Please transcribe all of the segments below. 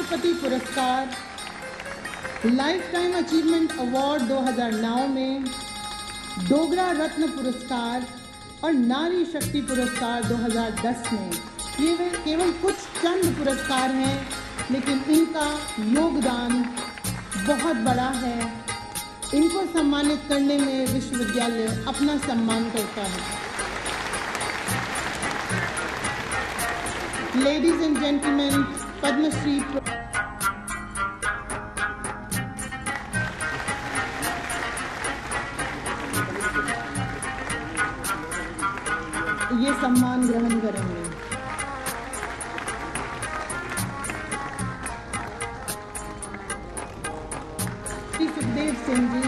राष्ट्रपति पुरस्कार, life time achievement award 2009 में, डोगरा रत्न पुरस्कार और नारी शक्ति पुरस्कार 2010 में। ये केवल कुछ चंद पुरस्कार हैं, लेकिन इनका योगदान बहुत बड़ा है। इनको सम्मानित करने में विश्वविद्यालय अपना सम्मान करता है। लेडीज एंड जेंटलमैन, पद्मश्री ये सम्मान ग्रहण करेंगे। श्री सुखदेव सिंह जी,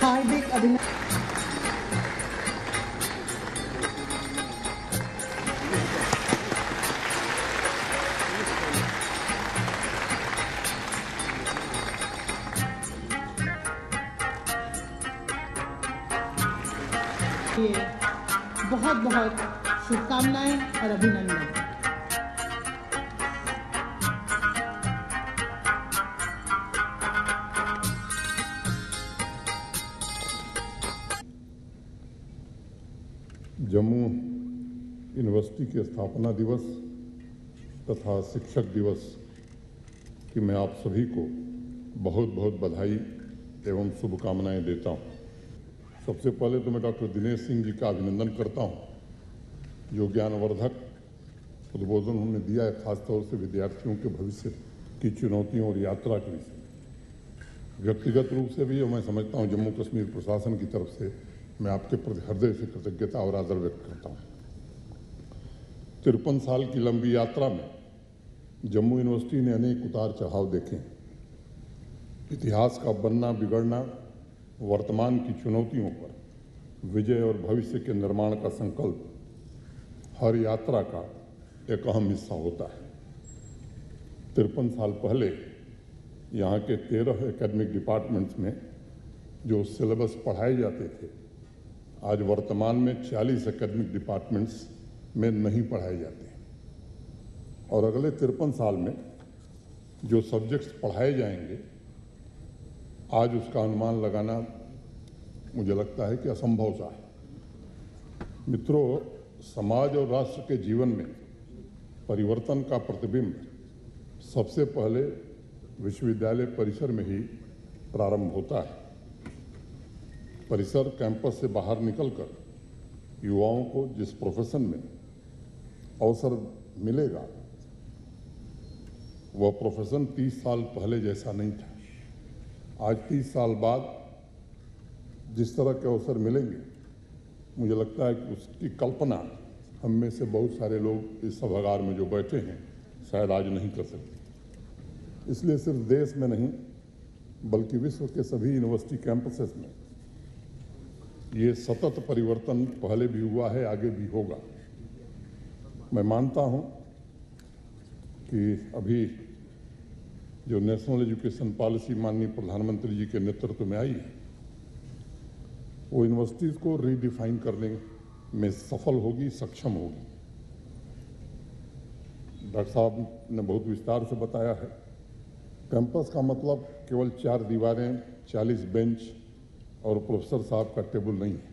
हार्दिक अभिनंदन। बहुत बहुत शुभकामनाएं और अभिनंदन। जम्मू यूनिवर्सिटी के स्थापना दिवस तथा शिक्षक दिवस की मैं आप सभी को बहुत बहुत बधाई एवं शुभकामनाएं देता हूं। सबसे पहले तो मैं डॉक्टर दिनेश सिंह जी का अभिनंदन करता हूं, जो ज्ञानवर्धक उद्बोधन उन्होंने दिया है, खासतौर से विद्यार्थियों के भविष्य की चुनौतियों और यात्रा के विषय। व्यक्तिगत रूप से भी और मैं समझता हूं जम्मू कश्मीर प्रशासन की तरफ से मैं आपके प्रति हृदय से कृतज्ञता और आदर व्यक्त करता हूं। 53 साल की लंबी यात्रा में जम्मू यूनिवर्सिटी ने अनेक उतार चढ़ाव देखे। इतिहास का बनना बिगड़ना, वर्तमान की चुनौतियों पर विजय और भविष्य के निर्माण का संकल्प हर यात्रा का एक अहम हिस्सा होता है। 53 साल पहले यहाँ के 13 एकेडमिक डिपार्टमेंट्स में जो सिलेबस पढ़ाए जाते थे, आज वर्तमान में 40 एकेडमिक डिपार्टमेंट्स में नहीं पढ़ाए जाते। और अगले 53 साल में जो सब्जेक्ट्स पढ़ाए जाएंगे, आज उसका अनुमान लगाना मुझे लगता है कि असंभव सा है। मित्रों, समाज और राष्ट्र के जीवन में परिवर्तन का प्रतिबिंब सबसे पहले विश्वविद्यालय परिसर में ही प्रारंभ होता है। परिसर कैंपस से बाहर निकलकर युवाओं को जिस प्रोफेशन में अवसर मिलेगा, वह प्रोफेशन 30 साल पहले जैसा नहीं था। आज 30 साल बाद जिस तरह के अवसर मिलेंगे, मुझे लगता है कि उसकी कल्पना हम में से बहुत सारे लोग इस सभागार में जो बैठे हैं शायद आज नहीं कर सकते। इसलिए सिर्फ देश में नहीं बल्कि विश्व के सभी यूनिवर्सिटी कैंपसेस में ये सतत परिवर्तन पहले भी हुआ है, आगे भी होगा। मैं मानता हूं कि अभी जो नेशनल एजुकेशन पॉलिसी माननीय प्रधानमंत्री जी के नेतृत्व में आई है, वो यूनिवर्सिटीज़ को रीडिफाइन करने में सफल होगी, सक्षम होगी। डॉक्टर साहब ने बहुत विस्तार से बताया है। कैंपस का मतलब केवल 4 दीवारें, 40 बेंच और प्रोफेसर साहब का टेबल नहीं है।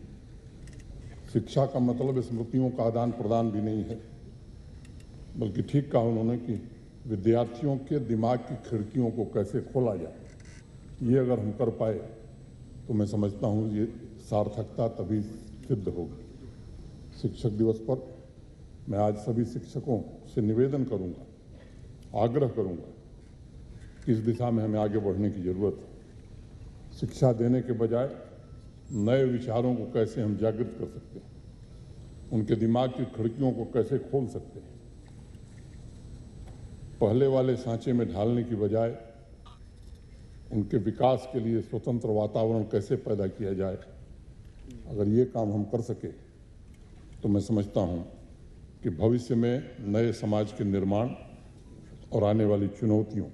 शिक्षा का मतलब स्मृतियों का आदान प्रदान भी नहीं है, बल्कि ठीक कहा उन्होंने कि विद्यार्थियों के दिमाग की खिड़कियों को कैसे खोला जाए। ये अगर हम कर पाए तो मैं समझता हूँ ये सार्थकता तभी सिद्ध होगी। शिक्षक दिवस पर मैं आज सभी शिक्षकों से निवेदन करूँगा, आग्रह करूँगा कि इस दिशा में हमें आगे बढ़ने की जरूरत है। शिक्षा देने के बजाय नए विचारों को कैसे हम जागृत कर सकते हैं, उनके दिमाग की खिड़कियों को कैसे खोल सकते हैं, पहले वाले सांचे में ढालने की बजाय उनके विकास के लिए स्वतंत्र वातावरण कैसे पैदा किया जाए। अगर ये काम हम कर सके तो मैं समझता हूँ कि भविष्य में नए समाज के निर्माण और आने वाली चुनौतियों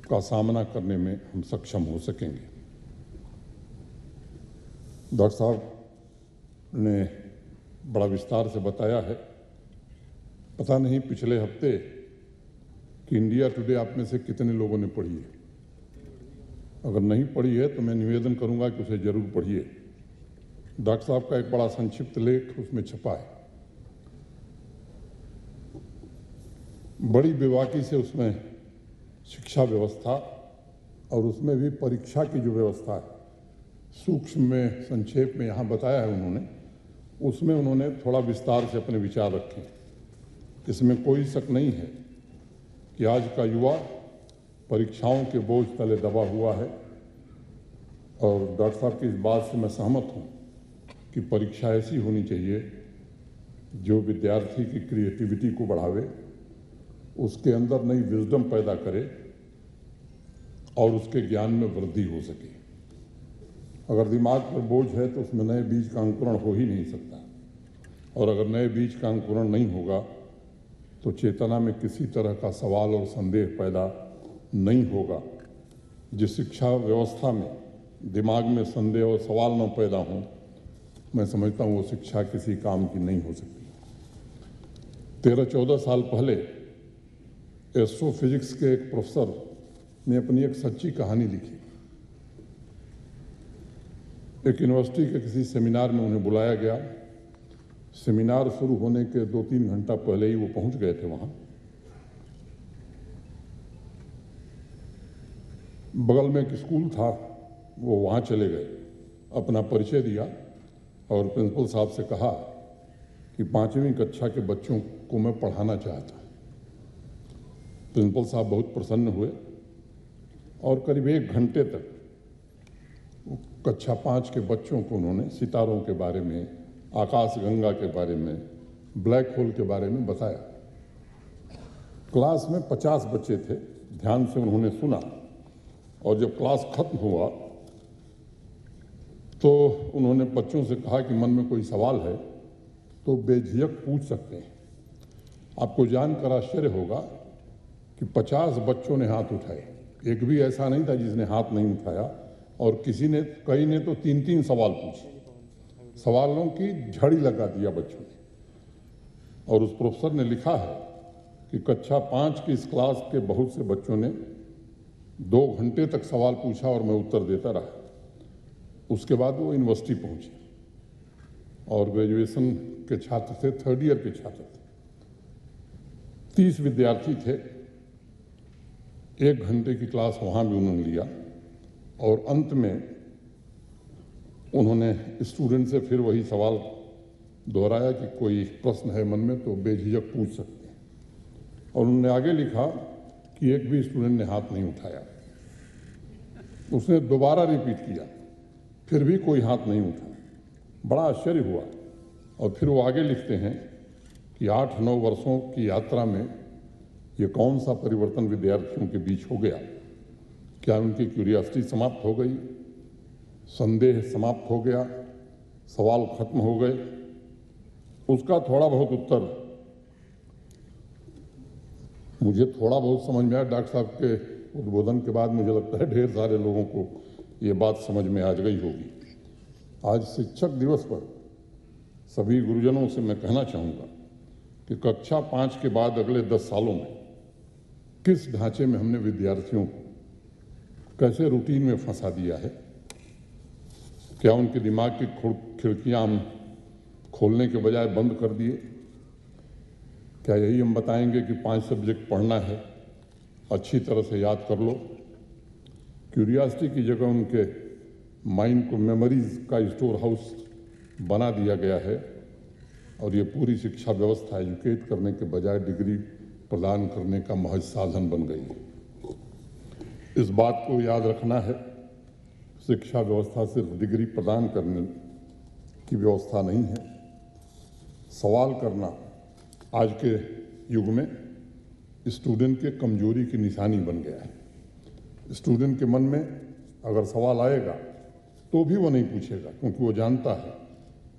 का सामना करने में हम सक्षम हो सकेंगे। डॉक्टर साहब ने बड़ा विस्तार से बताया है। पता नहीं पिछले हफ्ते कि इंडिया टुडे आप में से कितने लोगों ने पढ़ी है। अगर नहीं पढ़ी है तो मैं निवेदन करूंगा कि उसे जरूर पढ़िए। डॉक्टर साहब का एक बड़ा संक्षिप्त लेख उसमें छपा है। बड़ी बेबाकी से उसमें शिक्षा व्यवस्था और उसमें भी परीक्षा की जो व्यवस्था है सूक्ष्म में संक्षेप में यहाँ बताया है उन्होंने, उसमें उन्होंने थोड़ा विस्तार से अपने विचार रखे। इसमें कोई शक नहीं है कि आज का युवा परीक्षाओं के बोझ तले दबा हुआ है और डॉक्टर साहब की इस बात से मैं सहमत हूँ कि परीक्षा ऐसी होनी चाहिए जो विद्यार्थी की क्रिएटिविटी को बढ़ावे, उसके अंदर नई विजडम पैदा करे और उसके ज्ञान में वृद्धि हो सके। अगर दिमाग पर बोझ है तो उसमें नए बीज का अंकुरण हो ही नहीं सकता, और अगर नए बीज का अंकुरण नहीं होगा तो चेतना में किसी तरह का सवाल और संदेह पैदा नहीं होगा। जिस शिक्षा व्यवस्था में दिमाग में संदेह और सवाल न पैदा हों, मैं समझता हूँ वो शिक्षा किसी काम की नहीं हो सकती। 13-14 साल पहले एस्ट्रोफिजिक्स के एक प्रोफेसर ने अपनी एक सच्ची कहानी लिखी। एक यूनिवर्सिटी के किसी सेमिनार में उन्हें बुलाया गया। सेमिनार शुरू होने के 2-3 घंटा पहले ही वो पहुंच गए थे वहां। बगल में एक स्कूल था, वो वहां चले गए, अपना परिचय दिया और प्रिंसिपल साहब से कहा कि 5वीं कक्षा के बच्चों को मैं पढ़ाना चाहता। प्रिंसिपल साहब बहुत प्रसन्न हुए और करीब 1 घंटे तक कक्षा 5 के बच्चों को उन्होंने सितारों के बारे में, आकाशगंगा के बारे में, ब्लैक होल के बारे में बताया। क्लास में 50 बच्चे थे। ध्यान से उन्होंने सुना और जब क्लास खत्म हुआ तो उन्होंने बच्चों से कहा कि मन में कोई सवाल है तो बेझिझक पूछ सकते हैं। आपको जानकर आश्चर्य होगा कि 50 बच्चों ने हाथ उठाए। एक भी ऐसा नहीं था जिसने हाथ नहीं उठाया, और कई ने तो 3-3 सवाल पूछे। सवालों की झड़ी लगा दिया बच्चों ने। और उस प्रोफेसर ने लिखा है कि कक्षा 5 की इस क्लास के बहुत से बच्चों ने 2 घंटे तक सवाल पूछा और मैं उत्तर देता रहा। उसके बाद वो यूनिवर्सिटी पहुंचे और ग्रेजुएशन के छात्र थे, 3rd ईयर के छात्र थे। 30 विद्यार्थी थे। 1 घंटे की क्लास वहां भी उन्होंने लिया और अंत में उन्होंने स्टूडेंट से फिर वही सवाल दोहराया कि कोई प्रश्न है मन में तो बेझिझक पूछ सकते हैं। और उन्होंने आगे लिखा कि एक भी स्टूडेंट ने हाथ नहीं उठाया। उसने दोबारा रिपीट किया, फिर भी कोई हाथ नहीं उठा। बड़ा आश्चर्य हुआ। और फिर वो आगे लिखते हैं कि 8-9 वर्षों की यात्रा में ये कौन सा परिवर्तन विद्यार्थियों के बीच हो गया। क्या उनकी क्यूरियोसिटी समाप्त हो गई, संदेह समाप्त हो गया, सवाल खत्म हो गए? उसका थोड़ा बहुत उत्तर मुझे थोड़ा बहुत समझ में आया। डॉक्टर साहब के उद्बोधन के बाद मुझे लगता है ढेर सारे लोगों को ये बात समझ में आ गई होगी। आज शिक्षक दिवस पर सभी गुरुजनों से मैं कहना चाहूँगा कि कक्षा 5 के बाद अगले 10 सालों में किस ढांचे में हमने विद्यार्थियों को कैसे रूटीन में फंसा दिया है। क्या उनके दिमाग की खिड़कियां हम खोलने के बजाय बंद कर दिए? क्या यही हम बताएंगे कि 5 सब्जेक्ट पढ़ना है, अच्छी तरह से याद कर लो? क्यूरियोसिटी की जगह उनके माइंड को मेमोरीज का स्टोर हाउस बना दिया गया है और ये पूरी शिक्षा व्यवस्था एजुकेट करने के बजाय डिग्री प्रदान करने का महज साधन बन गई है। इस बात को याद रखना है, शिक्षा व्यवस्था सिर्फ डिग्री प्रदान करने की व्यवस्था नहीं है। सवाल करना आज के युग में स्टूडेंट के कमजोरी की निशानी बन गया है। स्टूडेंट के मन में अगर सवाल आएगा तो भी वो नहीं पूछेगा, क्योंकि वो जानता है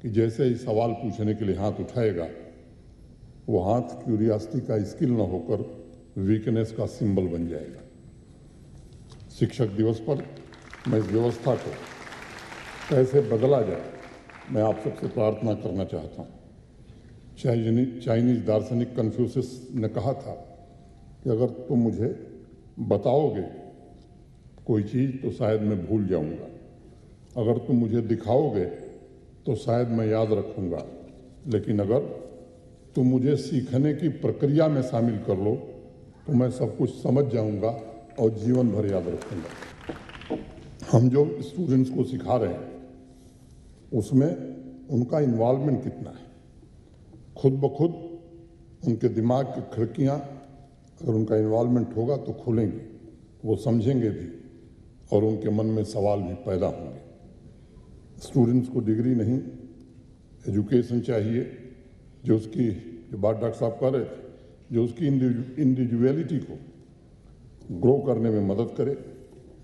कि जैसे ही सवाल पूछने के लिए हाथ उठाएगा वो हाथ क्यूरियोसिटी का स्किल न होकर वीकनेस का सिंबल बन जाएगा। शिक्षक दिवस पर मैं इस व्यवस्था को कैसे बदला जाए, मैं आप सबसे प्रार्थना करना चाहता हूँ। चाइनीज दार्शनिक कन्फ्यूशियस ने कहा था कि अगर तुम मुझे बताओगे कोई चीज़ तो शायद मैं भूल जाऊंगा, अगर तुम मुझे दिखाओगे तो शायद मैं याद रखूंगा, लेकिन अगर तुम मुझे सीखने की प्रक्रिया में शामिल कर लो तो मैं सब कुछ समझ जाऊंगा और जीवन भर याद रखूंगा। हम जो स्टूडेंट्स को सिखा रहे हैं उसमें उनका इन्वॉल्वमेंट कितना है, खुद ब खुद उनके दिमाग की खिड़कियां अगर उनका इन्वॉल्वमेंट होगा तो खुलेंगी, वो समझेंगे भी और उनके मन में सवाल भी पैदा होंगे। स्टूडेंट्स को डिग्री नहीं, एजुकेशन चाहिए जो उसकी, जो बात डॉक्टर साहब कह रहे थे, जो उसकी इंडिविजुअलिटी को ग्रो करने में मदद करे।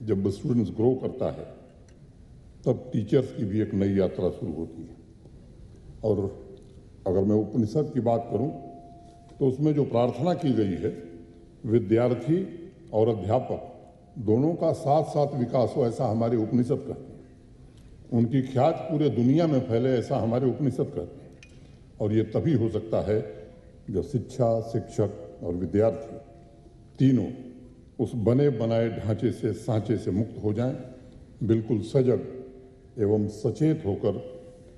जब स्टूडेंट्स ग्रो करता है तब टीचर्स की भी एक नई यात्रा शुरू होती है। और अगर मैं उपनिषद की बात करूं तो उसमें जो प्रार्थना की गई है, विद्यार्थी और अध्यापक दोनों का साथ साथ विकास हो, ऐसा हमारे उपनिषद कहते हैं। उनकी ख्यात पूरे दुनिया में फैले, ऐसा हमारे उपनिषद कहते हैं। और ये तभी हो सकता है जब शिक्षा, शिक्षक और विद्यार्थी तीनों उस बने बनाए ढांचे से, सांचे से मुक्त हो जाएं, बिल्कुल सजग एवं सचेत होकर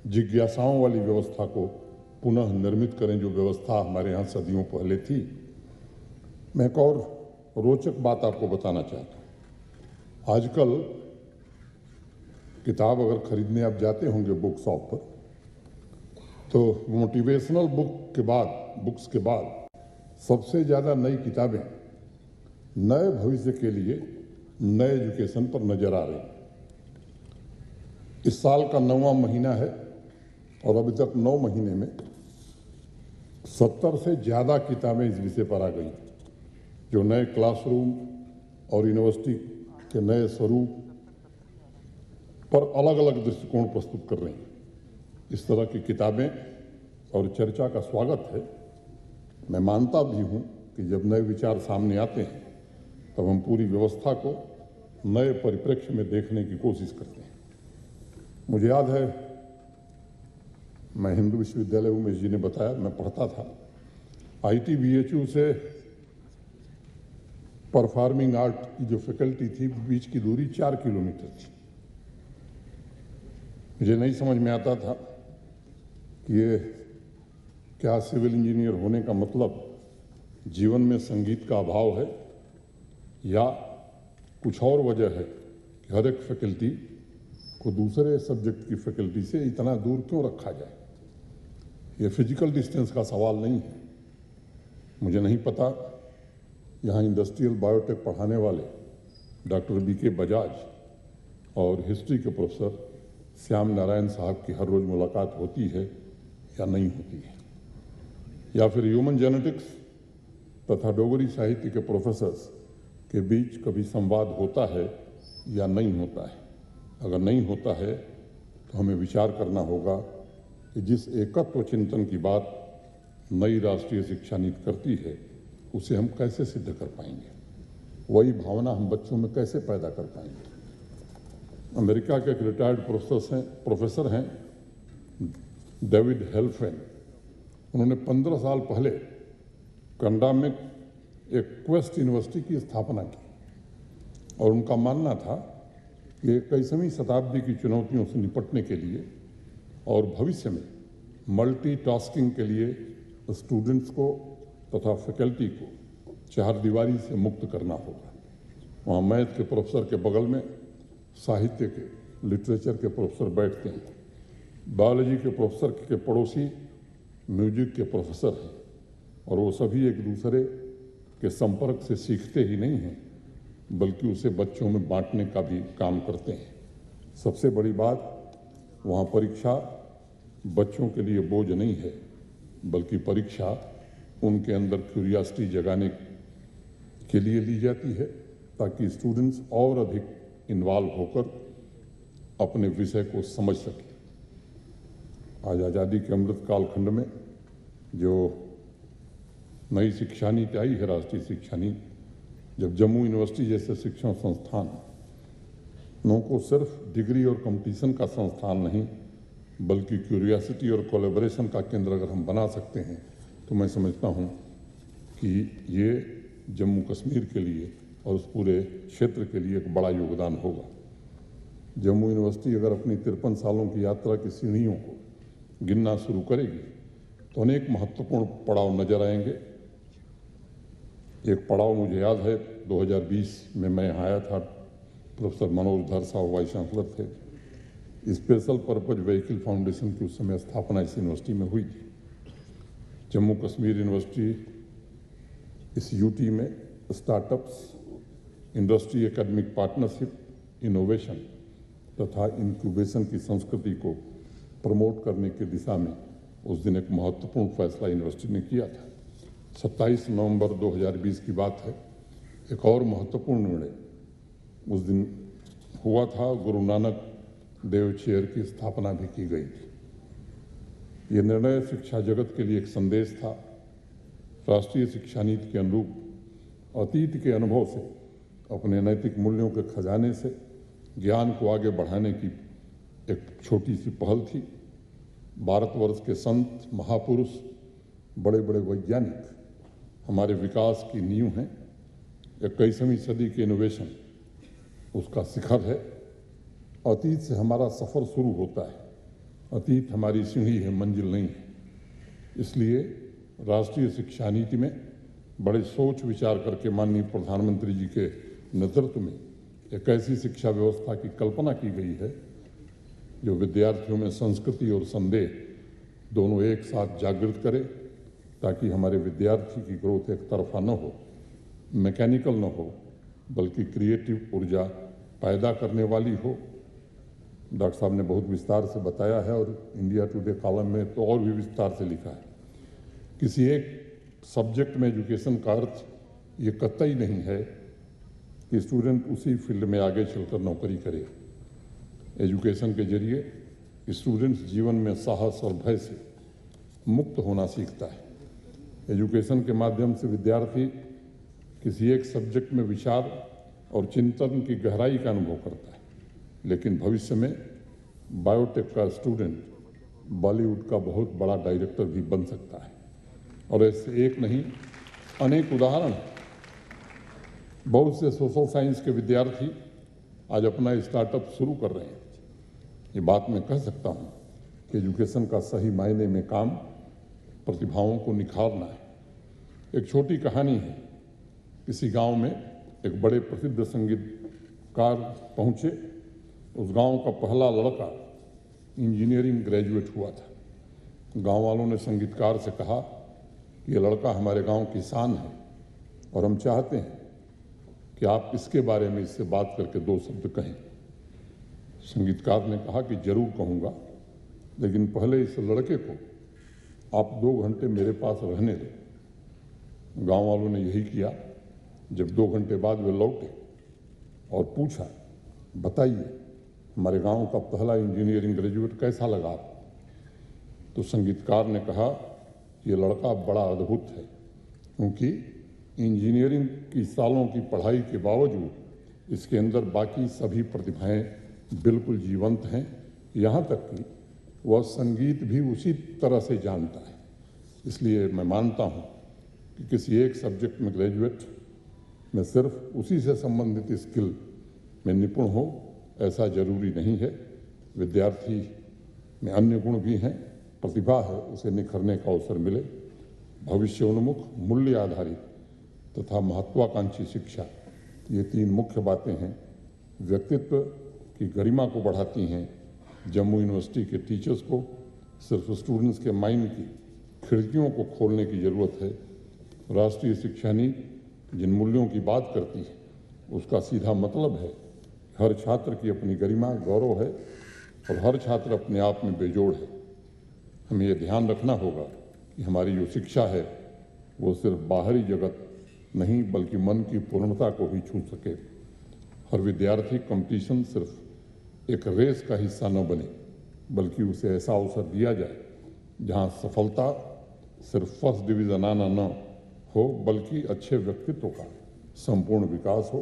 जिज्ञासाओं वाली व्यवस्था को पुनः निर्मित करें, जो व्यवस्था हमारे यहाँ सदियों पहले थी। मैं एक और रोचक बात आपको बताना चाहता हूँ। आजकल किताब अगर खरीदने आप जाते होंगे बुक शॉप पर, तो मोटिवेशनल बुक्स के बाद सबसे ज़्यादा नई किताबें नए भविष्य के लिए, नए एजुकेशन पर नजर आ रही हैं। इस साल का 9वां महीना है और अभी तक 9 महीने में 70 से ज़्यादा किताबें इस विषय पर आ गई, जो नए क्लासरूम और यूनिवर्सिटी के नए स्वरूप पर अलग अलग दृष्टिकोण प्रस्तुत कर रही हैं। इस तरह की किताबें और चर्चा का स्वागत है। मैं मानता भी हूँ कि जब नए विचार सामने आते हैं तब हम पूरी व्यवस्था को नए परिप्रेक्ष्य में देखने की कोशिश करते हैं। मुझे याद है, मैं हिंदू विश्वविद्यालय उमेश जी ने बताया, मैं पढ़ता था, ITBHU से परफॉर्मिंग आर्ट की जो फैकल्टी थी, बीच की दूरी 4 किलोमीटर थी। मुझे नहीं समझ में आता था कि ये क्या सिविल इंजीनियर होने का मतलब जीवन में संगीत का अभाव है या कुछ और वजह है कि हर एक फैकल्टी को दूसरे सब्जेक्ट की फैकल्टी से इतना दूर क्यों रखा जाए। ये फिजिकल डिस्टेंस का सवाल नहीं है। मुझे नहीं पता यहाँ इंडस्ट्रियल बायोटेक पढ़ाने वाले डॉक्टर BK बजाज और हिस्ट्री के प्रोफेसर श्याम नारायण साहब की हर रोज़ मुलाकात होती है या नहीं होती है, या फिर ह्यूमन जेनेटिक्स तथा डोगरी साहित्य के प्रोफेसर्स के बीच कभी संवाद होता है या नहीं होता है। अगर नहीं होता है तो हमें विचार करना होगा कि जिस एकत्व चिंतन की बात नई राष्ट्रीय शिक्षा नीति करती है उसे हम कैसे सिद्ध कर पाएंगे, वही भावना हम बच्चों में कैसे पैदा कर पाएंगे। अमेरिका के एक रिटायर्ड प्रोफेसर हैं डेविड हेल्फेन। उन्होंने 15 साल पहले कनाडा में एक क्वेस्ट यूनिवर्सिटी की स्थापना की और उनका मानना था कि 21वीं शताब्दी की चुनौतियों से निपटने के लिए और भविष्य में मल्टीटास्किंग के लिए स्टूडेंट्स को तथा फैकल्टी को चार दीवारी से मुक्त करना होगा। वहाँ मैथ के प्रोफेसर के बगल में साहित्य के, लिटरेचर के प्रोफेसर बैठते हैं, बायोलॉजी के प्रोफेसर के पड़ोसी म्यूजिक के प्रोफेसर हैं और वो सभी एक दूसरे के संपर्क से सीखते ही नहीं हैं बल्कि उसे बच्चों में बांटने का भी काम करते हैं। सबसे बड़ी बात, वहाँ परीक्षा बच्चों के लिए बोझ नहीं है बल्कि परीक्षा उनके अंदर क्यूरियोसिटी जगाने के लिए ली जाती है ताकि स्टूडेंट्स और अधिक इन्वॉल्व होकर अपने विषय को समझ सकें। आज आज़ादी के अमृत कालखंड में जो नई शिक्षा नीति आई है, राष्ट्रीय शिक्षा नीति, जब जम्मू यूनिवर्सिटी जैसे शिक्षण संस्थान को सिर्फ डिग्री और कंपटीशन का संस्थान नहीं बल्कि क्यूरियोसिटी और कोलैबोरेशन का केंद्र अगर हम बना सकते हैं तो मैं समझता हूं कि ये जम्मू कश्मीर के लिए और उस पूरे क्षेत्र के लिए एक बड़ा योगदान होगा। जम्मू यूनिवर्सिटी अगर अपनी 53 सालों की यात्रा की सीढ़ियों को गिनना शुरू करेगी तो अनेक महत्वपूर्ण पड़ाव नजर आएंगे। एक पड़ाव मुझे याद है, 2020 में मैं यहाँ आया था, प्रोफेसर मनोज धर साहब वाइस चांसलर थे। स्पेशल पर्पज व्हीकल फाउंडेशन की उस समय स्थापना इस यूनिवर्सिटी में हुई थी। जम्मू कश्मीर यूनिवर्सिटी इस यूटी में startups, industry academic partnership, innovation तथा इंक्यूबेशन की संस्कृति को प्रमोट करने की दिशा में उस दिन एक महत्वपूर्ण फैसला यूनिवर्सिटी ने किया था। 27 नवंबर 2020 की बात है। एक और महत्वपूर्ण निर्णय उस दिन हुआ था, गुरु नानक देव चेयर की स्थापना भी की गई थी। ये निर्णय शिक्षा जगत के लिए एक संदेश था। राष्ट्रीय शिक्षा नीति के अनुरूप अतीत के अनुभव से, अपने नैतिक मूल्यों के खजाने से ज्ञान को आगे बढ़ाने की एक छोटी सी पहल थी। भारतवर्ष के संत, महापुरुष, बड़े बड़े वैज्ञानिक हमारे विकास की नींव हैं। 21वीं सदी के इनोवेशन उसका शिखर है। अतीत से हमारा सफ़र शुरू होता है। अतीत हमारी सीढ़ी है, मंजिल नहीं है। इसलिए राष्ट्रीय शिक्षा नीति में बड़े सोच विचार करके माननीय प्रधानमंत्री जी के नेतृत्व में एक ऐसी शिक्षा व्यवस्था की कल्पना की गई है जो विद्यार्थियों में संस्कृति और संदेह दोनों एक साथ जागृत करे, ताकि हमारे विद्यार्थी की ग्रोथ एक तरफा न हो, मैकेनिकल न हो, बल्कि क्रिएटिव ऊर्जा पैदा करने वाली हो। डॉक्टर साहब ने बहुत विस्तार से बताया है और इंडिया टुडे कॉलम में तो और भी विस्तार से लिखा है। किसी एक सब्जेक्ट में एजुकेशन का अर्थ ये कतई नहीं है कि स्टूडेंट उसी फील्ड में आगे चलकर नौकरी करे। एजुकेशन के जरिए स्टूडेंट्स जीवन में साहस और भय से मुक्त होना सीखता है। एजुकेशन के माध्यम से विद्यार्थी किसी एक सब्जेक्ट में विचार और चिंतन की गहराई का अनुभव करता है, लेकिन भविष्य में बायोटेक का स्टूडेंट बॉलीवुड का बहुत बड़ा डायरेक्टर भी बन सकता है। और ऐसे एक नहीं, अनेक उदाहरण हैं। बहुत से सोशल साइंस के विद्यार्थी आज अपना स्टार्टअप शुरू कर रहे हैं। ये बात मैं कह सकता हूँ कि एजुकेशन का सही मायने में काम प्रतिभाओं को निखारना है। एक छोटी कहानी है। किसी गांव में एक बड़े प्रसिद्ध संगीतकार पहुंचे। उस गांव का पहला लड़का इंजीनियरिंग ग्रेजुएट हुआ था। गांव वालों ने संगीतकार से कहा कि ये लड़का हमारे गांव की शान है और हम चाहते हैं कि आप इसके बारे में इससे बात करके 2 शब्द कहें। संगीतकार ने कहा कि जरूर कहूँगा, लेकिन पहले इस लड़के को आप 2 घंटे मेरे पास रहने दें। गांव वालों ने यही किया। जब 2 घंटे बाद वे लौटे और पूछा, बताइए हमारे गांव का पहला इंजीनियरिंग ग्रेजुएट कैसा लगा आपको? तो संगीतकार ने कहा, ये लड़का बड़ा अद्भुत है, क्योंकि इंजीनियरिंग की सालों की पढ़ाई के बावजूद इसके अंदर बाकी सभी प्रतिभाएं बिल्कुल जीवंत हैं। यहाँ तक कि वह संगीत भी उसी तरह से जानता है। इसलिए मैं मानता हूँ कि किसी एक सब्जेक्ट में ग्रेजुएट में सिर्फ उसी से संबंधित स्किल में निपुण हो ऐसा जरूरी नहीं है। विद्यार्थी में अन्य गुण भी हैं, प्रतिभा है, उसे निखरने का अवसर मिले। भविष्योन्मुख, मूल्य आधारित तथा महत्वाकांक्षी शिक्षा, ये 3 मुख्य बातें हैं। व्यक्तित्व की गरिमा को बढ़ाती हैं। जम्मू यूनिवर्सिटी के टीचर्स को सिर्फ स्टूडेंट्स के माइंड की खिड़कियों को खोलने की ज़रूरत है। राष्ट्रीय शिक्षा नीति जिन मूल्यों की बात करती है उसका सीधा मतलब है हर छात्र की अपनी गरिमा, गौरव है और हर छात्र अपने आप में बेजोड़ है। हमें ये ध्यान रखना होगा कि हमारी जो शिक्षा है वो सिर्फ बाहरी जगत नहीं बल्कि मन की पूर्णता को भी छू सके। हर विद्यार्थी कंपटीशन सिर्फ एक रेस का हिस्सा न बने, बल्कि उसे ऐसा अवसर दिया जाए जहां सफलता सिर्फ फर्स्ट डिवीज़न आना न हो, बल्कि अच्छे व्यक्तित्व का संपूर्ण विकास हो।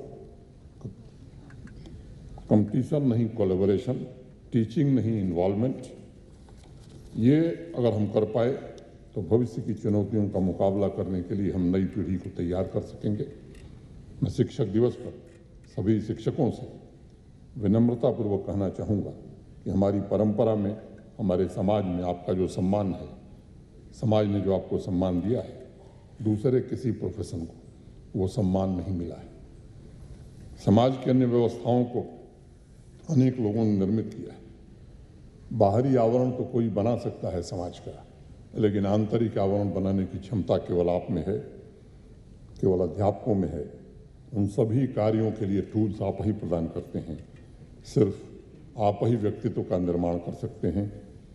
कंपटीशन नहीं कोलैबोरेशन, टीचिंग नहीं इन्वॉल्वमेंट, ये अगर हम कर पाए तो भविष्य की चुनौतियों का मुकाबला करने के लिए हम नई पीढ़ी को तैयार कर सकेंगे। मैं शिक्षक दिवस पर सभी शिक्षकों से विनम्रतापूर्वक कहना चाहूँगा कि हमारी परंपरा में, हमारे समाज में आपका जो सम्मान है, समाज ने जो आपको सम्मान दिया है, दूसरे किसी प्रोफेशन को वो सम्मान नहीं मिला है। समाज की अन्य व्यवस्थाओं को अनेक लोगों ने निर्मित किया है। बाहरी आवरण तो कोई बना सकता है समाज का, लेकिन आंतरिक आवरण बनाने की क्षमता केवल आप में है, केवल अध्यापकों में है। उन सभी कार्यों के लिए टूल्स आप ही प्रदान करते हैं। सिर्फ आप ही व्यक्तित्व का निर्माण कर सकते हैं।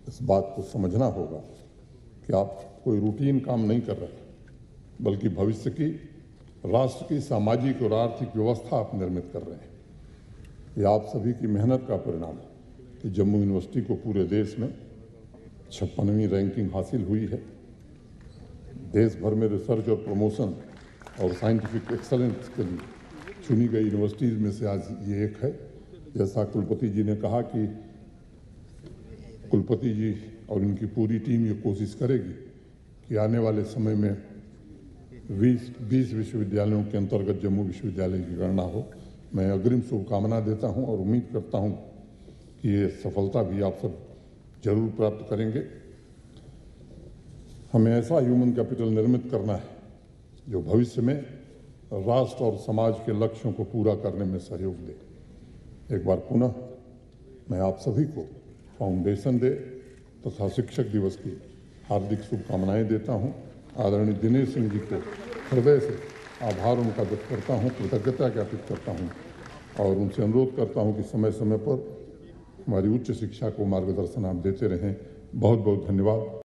इस बात को समझना होगा कि आप कोई रूटीन काम नहीं कर रहे, बल्कि भविष्य की, राष्ट्र की सामाजिक और आर्थिक व्यवस्था आप निर्मित कर रहे हैं। यह आप सभी की मेहनत का परिणाम है कि जम्मू यूनिवर्सिटी को पूरे देश में 56वीं रैंकिंग हासिल हुई है। देश भर में रिसर्च और प्रमोशन और साइंटिफिक एक्सेलेंस के लिए चुनी गई यूनिवर्सिटीज़ में से आज ये एक है। जैसा कुलपति जी ने कहा कि कुलपति जी और इनकी पूरी टीम ये कोशिश करेगी कि आने वाले समय में 20 विश्वविद्यालयों के अंतर्गत जम्मू विश्वविद्यालय की गणना हो। मैं अग्रिम शुभकामना देता हूं और उम्मीद करता हूं कि ये सफलता भी आप सब जरूर प्राप्त करेंगे। हमें ऐसा ह्यूमन कैपिटल निर्मित करना है जो भविष्य में राष्ट्र और समाज के लक्ष्यों को पूरा करने में सहयोग दे। एक बार पुनः मैं आप सभी को फाउंडेशन डे तथा शिक्षक दिवस की हार्दिक शुभकामनाएं देता हूं। आदरणीय दिनेश सिंह जी को हृदय से आभार उनका व्यक्त करता हूं, कृतज्ञता ज्ञापित करता हूं और उनसे अनुरोध करता हूं कि समय समय पर हमारी उच्च शिक्षा को मार्गदर्शन आप देते रहें। बहुत बहुत धन्यवाद।